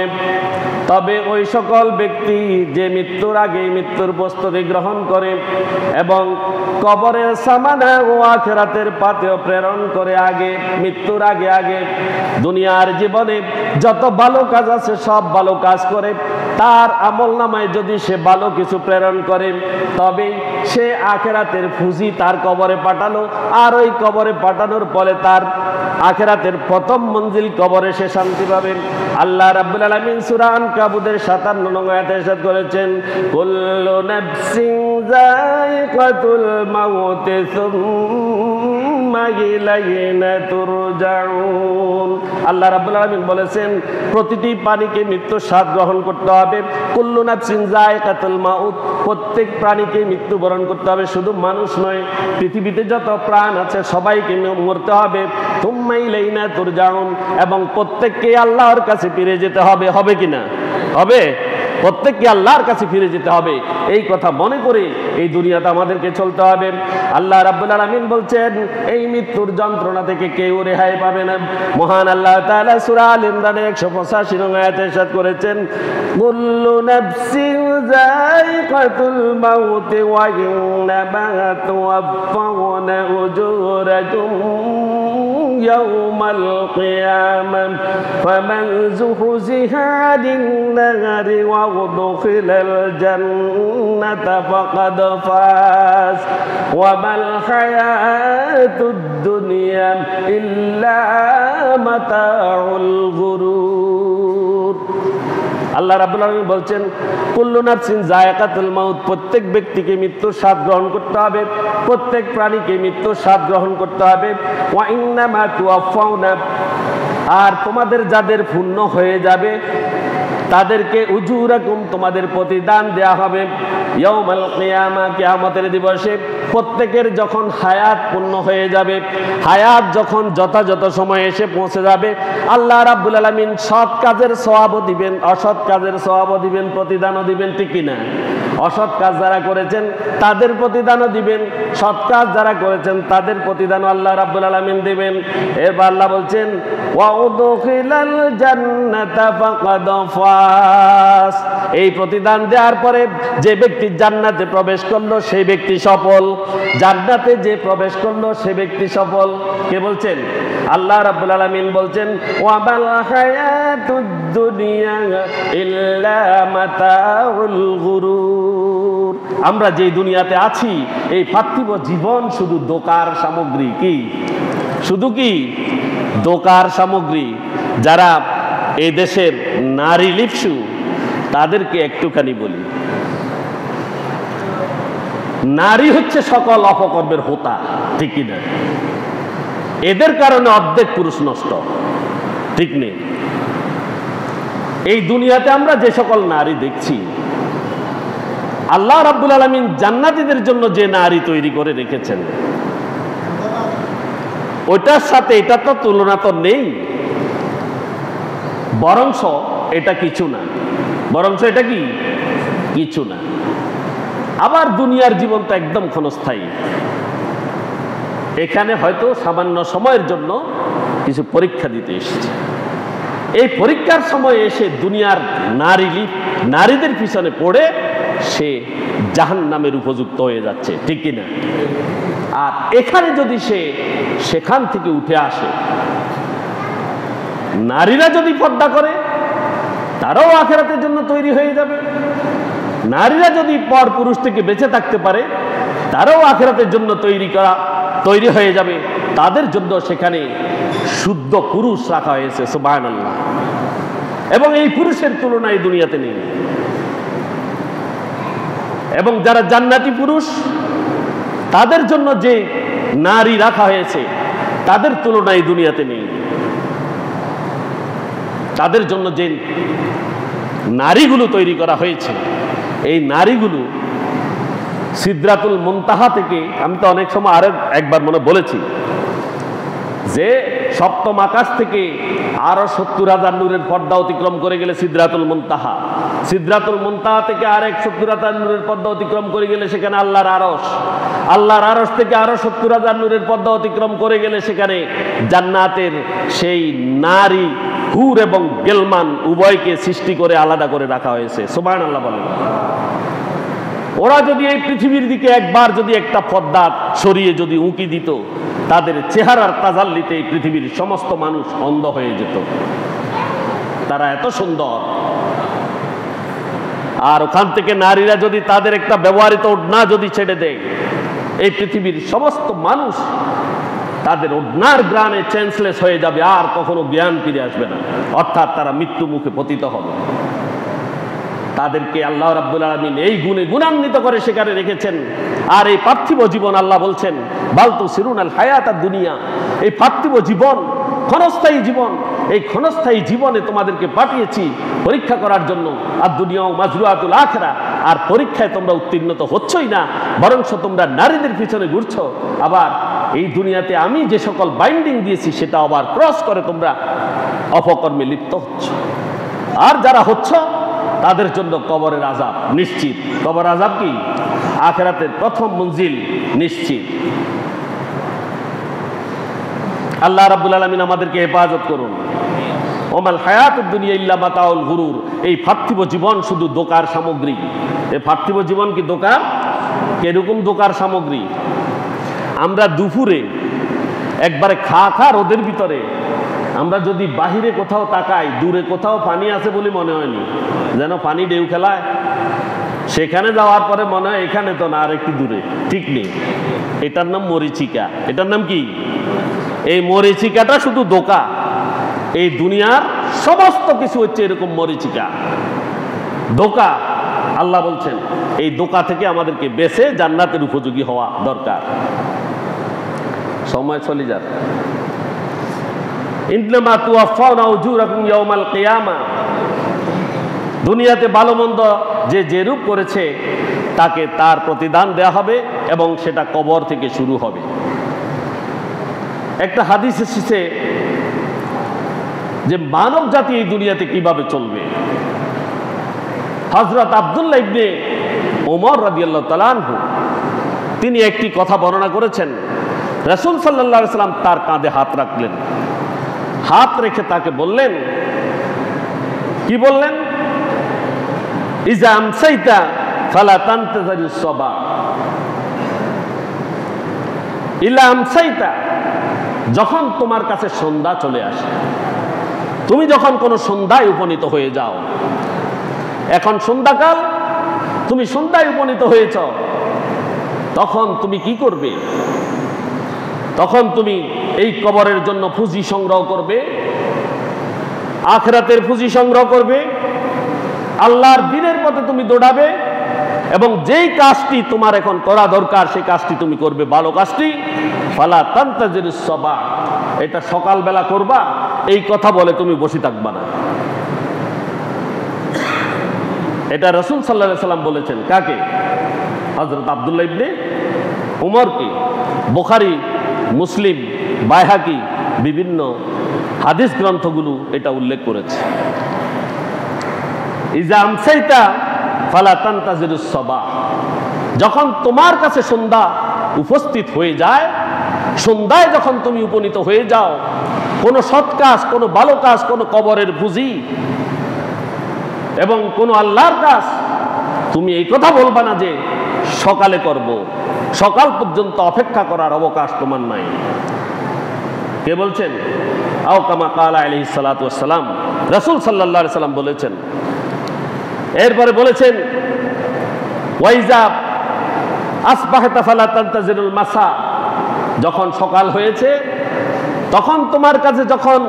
তবে ওই সকল ব্যক্তি যে মৃত্যুর আগে মৃত্যুর প্রস্তুতি গ্রহণ করে এবং কবরের সামানা ও আখিরাতের পাতেও প্রেরণ করে, আগে মৃত্যুর আগে আগে দুনিয়ার জীবনে যত ভালো কাজ আছে সব ভালো কাজ করে, তার আমলনামায় যদি সে ভালো কিছু প্রেরণ করে, তবে সে আখিরাতের পুঁজি তার কবরে পাঠালো, আর ওই কবরে পাঠানোর ফলে তার আখিরাতের প্রথম মঞ্জিল কবরে সে শান্তি পাবে। আল্লাহ রাব্বুল আলামিন সূরা আনকাবুতের 57 নং আয়াতে ইরশাদ করেছেন, কুল্লু নাফসিন যায়িকাতুল মাউত সুম্মা ইলাইনা তুরজাউন। আল্লাহ রাব্বুল আলামিন বলেছেন প্রতিটি প্রাণীকে মৃত্যুর স্বাদ গ্রহণ করতে হবে। কুল্লু নাফসিন যায়িকাতুল মাউত, প্রত্যেক প্রাণীকে মৃত্যুবরণ করতে হবে, শুধু মানুষ নয়, পৃথিবীতে যত প্রাণ আছে সবাইকে মরতে হবে। সুম্মা ইলাইনা তুরজাউন, এবং প্রত্যেককে আল্লাহর কাছে ফিরে যেতে হবে। হবে কিনা? হবে। প্রত্যেককে আল্লাহর কাছে ফিরে যেতে হবে, এই কথা মনে করে এই দুনিয়াতে আমাদেরকে চলতে হবে। আল্লাহ রাব্বুল আলামিন বলছেন এই মৃত্যুর যন্ত্রণা থেকে কেউ রেহাই পাবে না। মহান আল্লাহ তাআলা সূরা আল ইমরানের 185 নং আয়াতে ইরশাদ করেছেন, কুল্লু নাফসিন যায়িকাতুল মাউত ওয়া ইন্নামা তুওয়াফাউনা উজুরাকুম ইয়াউমাল কিয়ামাহ ফামান যুহজিহা আনিন নারি ওয়া উদখিলাল জান্নাতা ফাকাদ ফাজ ওয়া মাল হায়াতুদ দুনিয়া ইল্লা মাতাউল গুরুর। আল্লাহ রাব্বুল আলামিন বলছেন কুল্লু নাফসিন যায়িকাতুল মাউত, প্রত্যেক ব্যক্তিকে মৃত্যুর স্বাদ গ্রহণ করতে হবে, প্রত্যেক প্রাণীকে মৃত্যুর স্বাদ গ্রহণ করতে হবে। ওয়া ইন্নামা তুওয়াফাউনা, আর তোমাদের যাদের পূর্ণ হয়ে যাবে তাদেরকে উজুরাকুম তোমাদের প্রতিদান দেয়া হবে ইয়াউমাল কিয়ামা কিয়ামতের দিবসে। প্রত্যেকের যখন হায়াত পূর্ণ হয়ে যাবে, হায়াত যখন যথাযথ সময়ে এসে পৌঁছে যাবে, আল্লাহ রাব্বুল আলামিন সৎ কাজের সওয়াবও দিবেন, অসৎ কাজের সওয়াবও দিবেন, প্রতিদানও দিবেন, ঠিক কি না? অসৎ কাজ যারা করেছেন তাদের প্রতিদানও দিবেন, সৎ কাজ যারা করেছেন তাদের প্রতিদানও আল্লাহ রাব্বুল আলামিন দিবেন। এরপর আল্লাহ বলছেন ওয়া উদখিলাল জান্নাতা ফাকাদ ফাস। এই প্রতিদান দেওয়ার পরে যে ব্যক্তি জান্নাতে প্রবেশ করলো সেই ব্যক্তি সফল। জান্নাতে যে প্রবেশ করলো সে ব্যক্তি সফল। কে বলছেন? আল্লাহ রাব্বুল আলামিন বলছেন ওয়া মাল হায়াতুদ দুনিয়া ইল্লা মাতাউল গুরুর। আমরা যে দুনিয়াতে আছি এই পার্থিব জীবন শুধু দোকার সামগ্রী। কি শুধু? কি দোকার সামগ্রী। যারা এই দেশের নারী লিপসু তাদেরকে একটুখানি বলি, নারী হচ্ছে সকল অপকর্মের হোতা, ঠিক কিনা? এদের কারণে অর্ধেক পুরুষ নষ্ট, ঠিক নেই? এই দুনিয়াতে আমরা যে সকল নারী দেখছি, আল্লাহ রাব্বুল আলামিন জান্নাতীদের জন্য যে নারী তৈরি করে রেখেছেন ওইটার সাথে এটা তো তুলনা তো নেই। বরংশ এটা কিছু না, বরংশ এটা কি কিছু না। আবার দুনিয়ার জীবন তো একদম ক্ষণস্থায়ী। এখানে হয়তো সামান্য সময়ের জন্য কিছু পরীক্ষা দিতে এসেছে। এই পরীক্ষার সময় এসে দুনিয়ার নারীদের পিছনে পড়ে সে জাহান্নামের উপযুক্ত হয়ে যাচ্ছে, ঠিক কিনা? আর এখানে যদি সে সেখান থেকে উঠে আসে, নারীরা যদি পর্দা করে তারাও আখিরাতের জন্য তৈরি হয়ে যাবে। নারীরা যদি পর পুরুষ থেকে বেঁচে থাকতে পারে তারাও আখিরাতের জন্য তৈরি হয়ে যাবে। তাদের জন্য সেখানে শুদ্ধ পুরুষ রাখা হয়েছে, সুবহানাল্লাহ। এবং এই পুরুষের তুলনা এই দুনিয়াতে নেই। এবং যারা জান্নাতি পুরুষ তাদের জন্য যে নারী রাখা হয়েছে তাদের তুলনা এই দুনিয়াতে নেই। তাদের জন্য যে নারীগুলো তৈরি করা হয়েছে এই নারীগুলো সিদরাতুল মুনতাহা থেকে, আমি তো অনেক সময় আরো একবার মনে বলেছি যে সপ্তম আকাশ থেকে আরো 70,000 নূরের পর্দা অতিক্রম করে গেলে সিদরাতুল মুনতাহা, সিদরাতুল মুনতাহা থেকে আরেক 70,000 নূরের পর্দা অতিক্রম করে গেলে সেখানে আল্লাহর আরশ, আল্লাহর আরশ থেকে আরো 70,000 নূরের পর্দা অতিক্রম করে গেলে সেখানে জান্নাতের সেই নারী হুর এবং গেলমান উভয়কে সৃষ্টি করে আলাদা করে রাখা হয়েছে, সুবহানাল্লাহ বলেন। ওরা যদি এই পৃথিবীর দিকে একবার যদি একটা পর্দা সরিয়ে যদি উঁকি দিত তাদের চেহারার তাজাল্লিতে এই পৃথিবীর সমস্ত মানুষ অন্ধ হয়ে যেত। তারা এত সুন্দর। আর ওখান থেকে নারীরা যদি তাদের একটা ব্যবহৃত ওড়না যদি ছেড়ে দেয় এই পৃথিবীর সমস্ত মানুষ তাদের ওড়নার গ্রানে চেঞ্জলেস হয়ে যাবে, আর কখনো জ্ঞান ফিরে আসবে না, অর্থাৎ তারা মৃত্যু মুখে পতিত হবে। তাদেরকে আল্লাহ রাব্বুল আলামিন এই গুণে গুণান্বিত করে সেখানে রেখেছেন। আর এই পার্থিব জীবন আল্লাহ বলছেন বাল তুসিরুনাল হায়াতাদ দুনিয়া, এই পার্থিব জীবন ক্ষণস্থায়ী জীবন, এই ক্ষণস্থায়ী জীবনে তোমাদেরকে পাঠিয়েছি পরীক্ষা করার জন্য। আর দুনিয়াও মাজরুআতুল আখিরা, আর পরীক্ষায় তোমরা উত্তীর্ণ তো হচ্ছই না, বরঞ্চ তোমরা নারীদের পিছনে ঘুরছো। আবার এই দুনিয়াতে আমি যে সকল বাইন্ডিং দিয়েছি সেটা আবার ক্রস করে তোমরা অপকর্মে লিপ্ত হচ্ছ। আর যারা হচ্ছ তাদের জন্য কবরের আযাব নিশ্চিত। কবর আযাব কি? আখিরাতের প্রথম মঞ্জিল নিশ্চিত। আল্লাহ রাব্বুল আলামিন আমাদেরকে হেফাজত করুন। ওমাল হায়াতুদ দুনিয়া ইল্লা মাতাউল গুরুর, এই পার্থিব জীবন শুধু দোকার সামগ্রী। এই পার্থিব জীবন কি দোকার? কিরকম দোকার সামগ্রী? আমরা দুপুরে একবারে খা রোদের ভিতরে আমরা যদি বাহিরে কোথাও তাকাই, দূরে কোথাও পানি আছে বলে মনে হয়নি, যেন পানি ঢেউ খেলায়। সেখানে যাওয়ার পরে মনে হয় এখানে তো না, আর একটু দূরে, ঠিক নেই। এটার নাম মরিচিকা। এটার নাম কি? এই মরিচিকাটা শুধু দোকা। এই দুনিয়ার সমস্ত কিছু হচ্ছে এরকম মরিচিকা, দোকা। আল্লাহ বলছেন এই দোকা থেকে আমাদেরকে বেঁচে জান্নাতের উপযোগী হওয়া দরকার। সময় চলে যাক। ইন্নামা তুওয়াফাউনা উজুরাকুম ইয়াউমাল কিয়ামা, দুনিয়াতে ভালো মন্দ যে যেরূপ করেছে তাকে তার প্রতিদান দেয়া হবে এবং সেটা কবর থেকে শুরু হবে। একটা হাদিস এসেছে যে মানব জাতি এই দুনিয়াতে কিভাবে চলবে। হযরত আব্দুল্লাহ ইবনে ওমর রাদিয়াল্লাহু তাআলা আনহু তিনি একটি কথা বর্ণনা করেছেন। রাসূল সাল্লাল্লাহু আলাইহি সাল্লাম তার কাঁধে হাত রাখলেন, হাত রেখে তাকে বললেন, কি বললেন? ইজা আমসাইতা ফালা তানতাজিরুস সাবা ইলা আমসাইতা, যখন তোমার কাছে সন্ধ্যা চলে আসে, তুমি যখন কোনো সন্ধ্যায় উপনীত হয়ে যাও, এখন সন্ধ্যাকাল, তুমি সন্ধ্যায় উপনীত হয়েছ, তখন তুমি কি করবে? তখন তুমি এই কবরের জন্য পুঁজি সংগ্রহ করবে, আখিরাতের পুঁজি সংগ্রহ করবে, আল্লাহর দ্বীনের পথে তুমি দৌড়াবে এবং যেই কাজটি তোমার এখন করা দরকার সেই কাজটি তুমি করবে, ভালো কাজটি। ফালা তানতাজিরুস সাবা, এটা সকালবেলা করবা, এই কথা বলে তুমি বসে থাকবা না। এটা রাসূল সাল্লাল্লাহু আলাইহি সাল্লাম বলেছেন। কাকে? হযরত আব্দুল্লাহ ইবনে উমরকে। বুখারী, মুসলিম, বাইহাকি বিভিন্ন হাদিস গ্রন্থগুলো এটা উল্লেখ করেছে। ইজা আমসাইতা ফালা তানতাজিরুস সাবা, যখন তোমার কাছে সন্ধ্যা উপস্থিত হয়ে যায়, সন্ধ্যায় যখন তুমি উপনীত হয়ে যাও, কোনো সৎ কাজ, কোনো ভালো কাজ, কোনো কবরের পুঁজি এবং কোনো আল্লাহর কাজ, তুমি এই কথা বলবা না যে সকালে করব, সকাল পর্যন্ত অপেক্ষা করার অবকাশ তোমার নাই। কে বলছেন? আও কামা ক্বালা আলাইহিস সালাতু ওয়াস সালাম, রাসূল সাল্লাল্লাহু আলাইহি সাল্লাম বলেছেন। এরপরে বলেছেন, ওয়াইজা আসবাহতা ফালা তানতাজিরুল মাসা, যখন সকাল হয়েছে, তখন তোমার কাছে যখন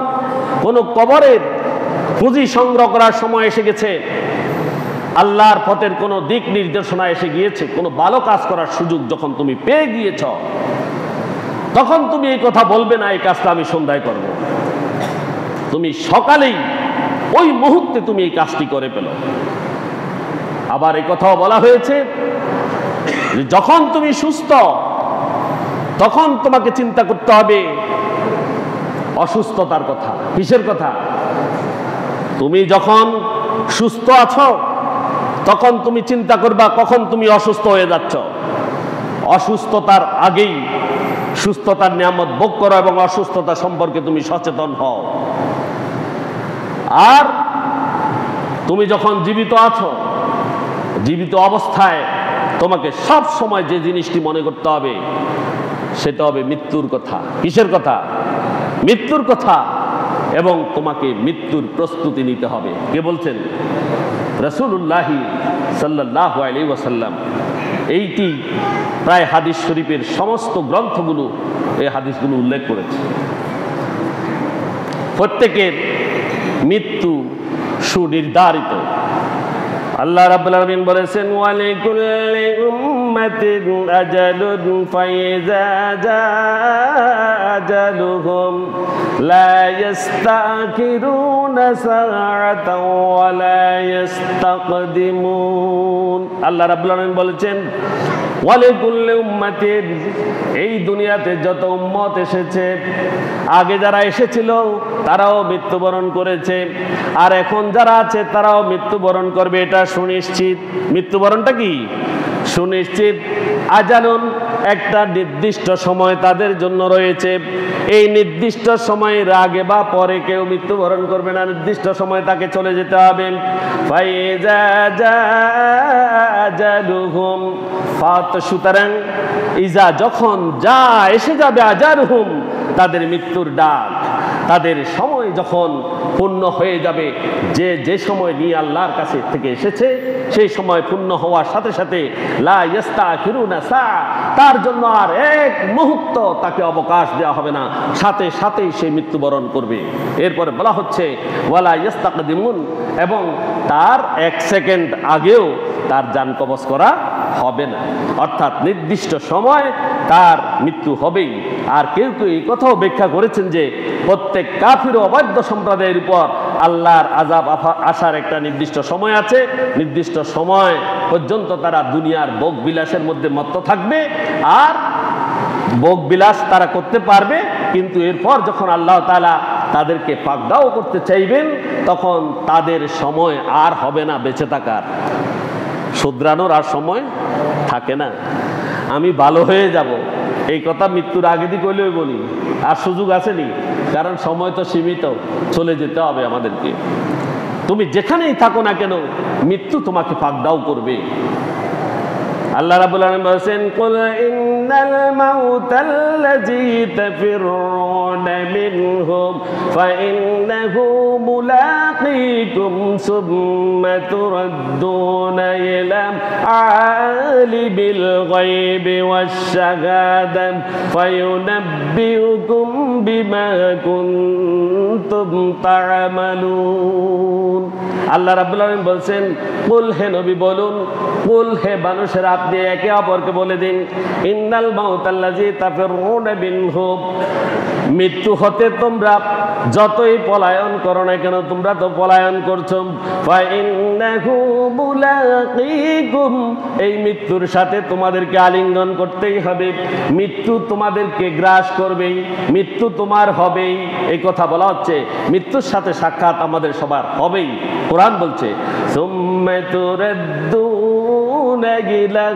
কোনো কবরের পুঁজি সংগ্রহ করার সময় এসে গেছে, আল্লাহর পথের কোনো দিক নির্দেশনা এসে গিয়েছে, কোনো ভালো কাজ করার সুযোগ যখন তুমি পেয়ে গিয়েছ, তখন তুমি এই কথা বলবে না এই কাজটা আমি সন্ধ্যায় করব। তুমি সকালেই ওই মুহূর্তে তুমি এই কাজটি করে পেলো। আবার এই কথাও বলা হয়েছে যে যখন তুমি সুস্থ, তখন তোমাকে চিন্তা করতে হবে অসুস্থতার কথা। কিসের কথা? তুমি যখন সুস্থ আছো, তখন তুমি চিন্তা করবা কখন তুমি অসুস্থ হয়ে যাচ্ছ। অসুস্থতার আগেই সুস্থতার নিয়ামত ভোগ করো এবং অসুস্থতা সম্পর্কে তুমি সচেতন হও। আর তুমি যখন জীবিত আছো, জীবিত অবস্থায় তোমাকে সব সময় যে জিনিসটি মনে করতে হবে সেটা হবে মৃত্যুর কথা। কিসের কথা? মৃত্যুর কথা। এবং তোমাকে মৃত্যুর প্রস্তুতি নিতে হবে। কে বলছেন? রাসূলুল্লাহ সাল্লাল্লাহু আলাইহি ওয়াসাল্লাম। এইটি প্রায় হাদিস শরীফের সমস্ত গ্রন্থগুলো এই হাদিসগুলো উল্লেখ করেছে। প্রত্যেকের মৃত্যু সুনির্ধারিত। আল্লাহ রাব্বুল আলামিন বলেছেন, ওয়ালিকুল্লি উম্মাতিন আজালুন ফাইযা জাআ আজালুহুম লা ইস্তাখিরুনা সাআতাও ওয়া লা ইস্তাকদিমুন। আল্লাহ রাব্বুল আলামিন বলেছেন, ওয়ালিকুল্লি উম্মাতিন, এই দুনিয়াতে যত উম্মত এসেছে, আগে যারা এসেছিল তারাও মৃত্যুবরণ করেছে, আর এখন যারা আছে তারাও মৃত্যুবরণ করবে, এটা সুনিশ্চিত। মৃত্যুবরণটা কি? সুনিশ্চিত। আজালুন, একটা নির্দিষ্ট সময় তাদের জন্য রয়েছে। এই নির্দিষ্ট সময়ের আগে বা পরে কেউ মৃত্যুবরণ করবে না, নির্দিষ্ট সময় তাকে চলে যেতে হবে। ফাইযা জাআ আজালুহুম, সুতরাং ইজা, যখন যা এসে যাবে, আজালুহুম, তাদের মৃত্যুর ডাক, তাদের সময় যখন পূর্ণ হয়ে যাবে, যে যে সময় নিয়ে আল্লাহর কাছে থেকে এসেছে সেই সময় পূর্ণ হওয়ার সাথে সাথে লা ইস্তাখিরুনা সাআ, তার জন্য আর এক মুহূর্ত তাকে অবকাশ দেওয়া হবে না, সাথে সাথেই সে মৃত্যুবরণ করবে। এরপরে বলা হচ্ছে ওয়ালা ইস্তাকদিমুন, এবং তার এক সেকেন্ড আগেও তার জান কবজ করা হবে না। অর্থাৎ নির্দিষ্ট সময় তার মৃত্যু হবেই। আর কেউ কেউ এই কথাও ব্যাখ্যা করেছেন যে প্রত্যেক কাফির ও অবৈধ সম্প্রদায়ের উপর আল্লাহর আযাব আসার একটা নির্দিষ্ট সময় আছে, নির্দিষ্ট সময় পর্যন্ত তারা দুনিয়ার ভোগ বিলাসের মধ্যে মত্ত থাকবে আর ভোগ বিলাস তারা করতে পারবে, কিন্তু এরপর যখন আল্লাহ তাআলা তাদেরকে পাকড়াও করতে চাইবেন তখন তাদের সময় আর হবে না বেঁচে থাকার, শুধরানোর আর সময় থাকে না। আমি ভালো হয়ে যাব এই কথা মৃত্যুর আগে দিয়ে কইলেই বলি, আর সুযোগ আসেনি, কারণ সময় তো সীমিত, চলে যেতে হবে আমাদেরকে। তুমি যেখানেই থাকো না কেন মৃত্যু তোমাকে পাকড়াও করবে। আল্লাহ রাব্বুল আলামিন বলেন, কুল ইন্নাল মাউতাল্লাযী তাফিরুনা মিনহুম ফাইন্নাহু মুলাকীকুম সুম্মা তুরাদ্দুনা ইলা আলিমিল গায়বি ওয়াশ শাহাদাহ ফায়ুনাব্বিউকুম বিমা কুনতুম তা'মালুন। আল্লাহ রাব্বুল আলামিন বলেন, কুল হে নবী বলুন, কুল হে মানুষেরা আপনি একে অপরকে বলে দিন, ইন্নাল মাউতাল্লাযী তাফিরুনা মিনহু, মৃত্যু হতে তোমরা যতই পলায়ন করো না কেন, তোমরা তো পলায়ন করছো, ফাইন্নাহু মুলাকীকুম, এই মৃত্যুর সাথে তোমাদেরকে আলিঙ্গন করতেই হবে, মৃত্যু তোমাদেরকে গ্রাস করবেই, মৃত্যু তোমার হবেই, এই কথা বলা হচ্ছে। মৃত্যুর সাথে সাক্ষাৎ আমাদের সবার হবেই। কোরআন বলছে, সুম্মা তুরাদ্দুনা ইলা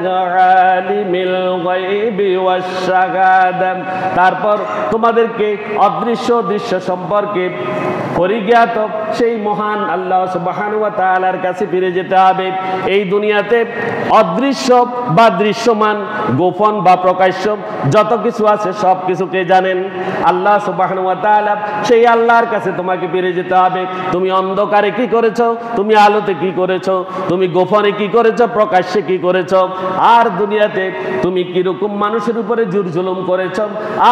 আলিমিল গায়বি ওয়াশ শাহাদাহ, তারপর তোমাদেরকে অদৃশ্য দৃশ্য সম্পর্কে পরিজ্ঞাত সেই মহান আল্লাহ সুবহানাহু ওয়া তাআলার কাছে ফিরে যেতে হবে। এই দুনিয়াতে অদৃশ্য বা দৃশ্যমান, গোপন বা প্রকাশ্য যত কিছু আছে সব কিছুকে জানেন আল্লাহ সুবহানাহু ওয়া তাআলা, সেই আল্লাহর কাছে তোমাকে ফিরে যেতে হবে। তুমি অন্ধকারে কি করেছো, তুমি আলোতে কি করেছো, তুমি গোপনে কি করেছো, প্রকাশ্যে কি করেছো, আর দুনিয়াতে তুমি কিরকম মানুষের উপরে জুর জুলুম করেছো,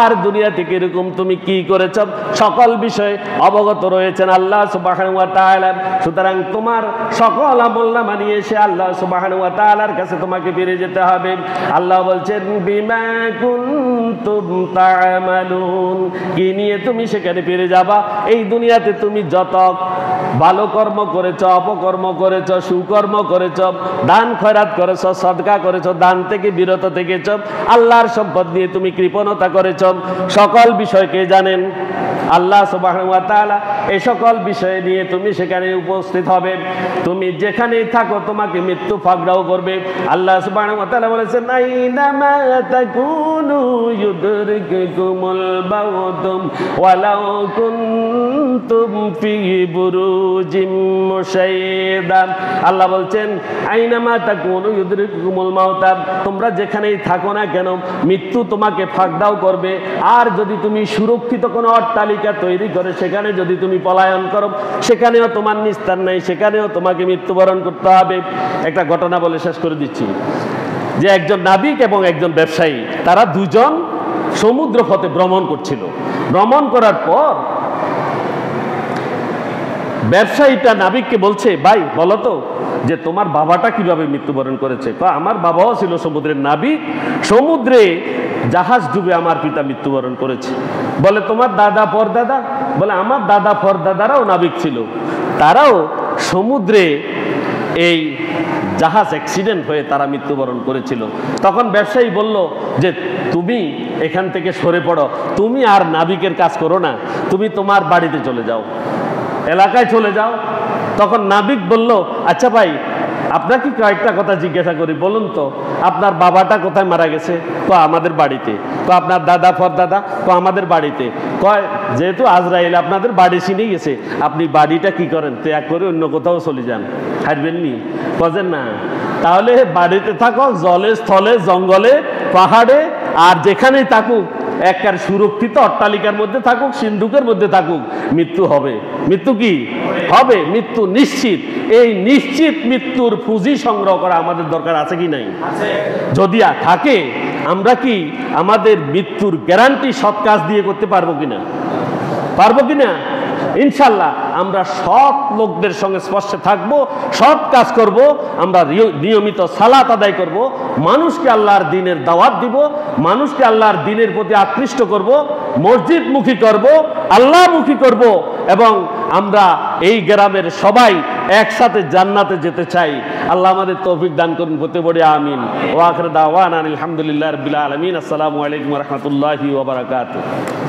আর দুনিয়াতে কিরকম তুমি কি করেছো, সকল বিষয়ে অবগত রয়েছেন আল্লাহ সুবহানাহু ওয়া তাআলা। সুতরাং তোমার সকল আমলনামা নিয়ে এসে আল্লাহ সুবহানাহু ওয়া তাআলার কাছে তোমাকে ফিরে যেতে হবে। আল্লাহ বলছেন, বিমা কুনতুম তা'মালুন, কি নিয়ে তুমি সেখানে ফিরে যাবা। এই দুনিয়াতে তুমি যত ভালো কর্ম করেছো, অপকর্ম করেছো, সুকর্ম করেছো, দান খয়রাত করেছো, সদকা করেছো, দান থেকে বিরত থেকেছো, আল্লাহর সম্পদ নিয়ে তুমি কৃপণতা করেছো, সকল বিষয়কে জানেন আল্লাহ সুবহানাহু ওয়া তাআলা। এই সকল বিষয় নিয়ে তুমি সেখানে উপস্থিত হবে। তুমি যেখানেই থাকো তোমাকে মৃত্যু পাকড়াও করবে। আল্লাহ সুবহানাহু ওয়া তাআলা বলেছেন, আইনামা তাকুনু ইউদরিকুকুমুল মাউতু ওয়ালাউ কুনতুম ফি বুরুজিম মুশাইয়্যিদা। আল্লাহ বলছেন, আইনামা তাকুনু ইউদরিকুকুমুল মাউতা, তোমরা যেখানেই থাকো না কেন মৃত্যু তোমাকে পাকড়াও করবে। আর যদি তুমি সুরক্ষিত কোনো অট্টালিকা তৈরি করে সেখানে যদি তুমি পলায়ন করো, সেখানেও তোমার নিস্তার নেই, সেখানেও তোমাকে মৃত্যুবরণ করতে হবে। একটা ঘটনা বলে শেষ করে দিচ্ছি, যে একজন নাবিক এবং একজন ব্যবসায়ী, তারা দুজন সমুদ্র পথে ভ্রমণ করছিল। ভ্রমণ করার পর ব্যবসায়ীটা নাবিককে বলছে, ভাই বলো তো যে তোমার বাবাটা কিভাবে মৃত্যুবরণ করেছে। আমার বাবাও ছিল সমুদ্রের নাবিক, সমুদ্রে জাহাজ ডুবে আমার পিতা মৃত্যুবরণ করেছে। বলে তোমার দাদা পরদাদা? বলে আমার দাদা পরদাদারাও নাবিক ছিল, তারাও সমুদ্রে এই জাহাজ অ্যাক্সিডেন্ট হয়ে তারা মৃত্যুবরণ করেছিল। তখন ব্যবসায়ী বলল যে তুমি এখান থেকে সরে পড়ো, তুমি আর নাবিকের কাজ করো না, তুমি তোমার বাড়িতে চলে যাও, এলাকায় চলে যাও। তখন নাবিক বলল, আচ্ছা ভাই আপনাকে কয়েকটা কথা জিজ্ঞাসা করি, বলুন তো আপনার বাবাটা কোথায় মারা গেছে? আমাদের বাড়িতে। আপনার দাদা পরদাদা? আমাদের বাড়িতে। কয় যেহেতু আজরাইল আপনাদের বাড়ি চিনে গেছে, আপনি বাড়িটা কি করেন, ত্যাগ করে অন্য কোথাও চলে যান, হারবেননি? কজেন না, তাহলে বাড়িতে থাকো, জলে স্থলে জঙ্গলে পাহাড়ে আর যেখানেই থাকুক, একবার সুরক্ষিত অট্টালিকার মধ্যে থাকুক, সিন্ধুকের মধ্যে থাকুক, মৃত্যু হবে। মৃত্যু কি হবে? মৃত্যু নিশ্চিত। এই নিশ্চিত মৃত্যুর পুঁজি সংগ্রহ করা আমাদের দরকার আছে কি নাই? যদি থাকে, আমরা কি আমাদের মৃত্যুর গ্যারান্টি সৎ কাজ দিয়ে করতে পারবো কিনা? পারবো কিনা? ইনশাল্লাহ আমরা সৎ লোকদের সঙ্গে স্পর্শে থাকবো, সৎ কাজ করব, আমরা নিয়মিত সালাত আদায় করব, মানুষকে আল্লাহর দ্বীনের দাওয়াত দিব, মানুষকে আল্লাহর দ্বীনের প্রতি আকৃষ্ট করব, মসজিদমুখী করব, আল্লাহমুখী করব এবং আমরা এই গ্রামের সবাই একসাথে জান্নাতে যেতে চাই। আল্লাহ আমাদের তৌফিক দান করুন, হতে পড়ে আমিন। ওয়া আখিরু দাওয়ানা আলহামদুলিল্লাহি রাব্বিল আলামিন। আসসালামু আলাইকুম ওয়া রাহমাতুল্লাহি ওয়া বারাকাতুহু।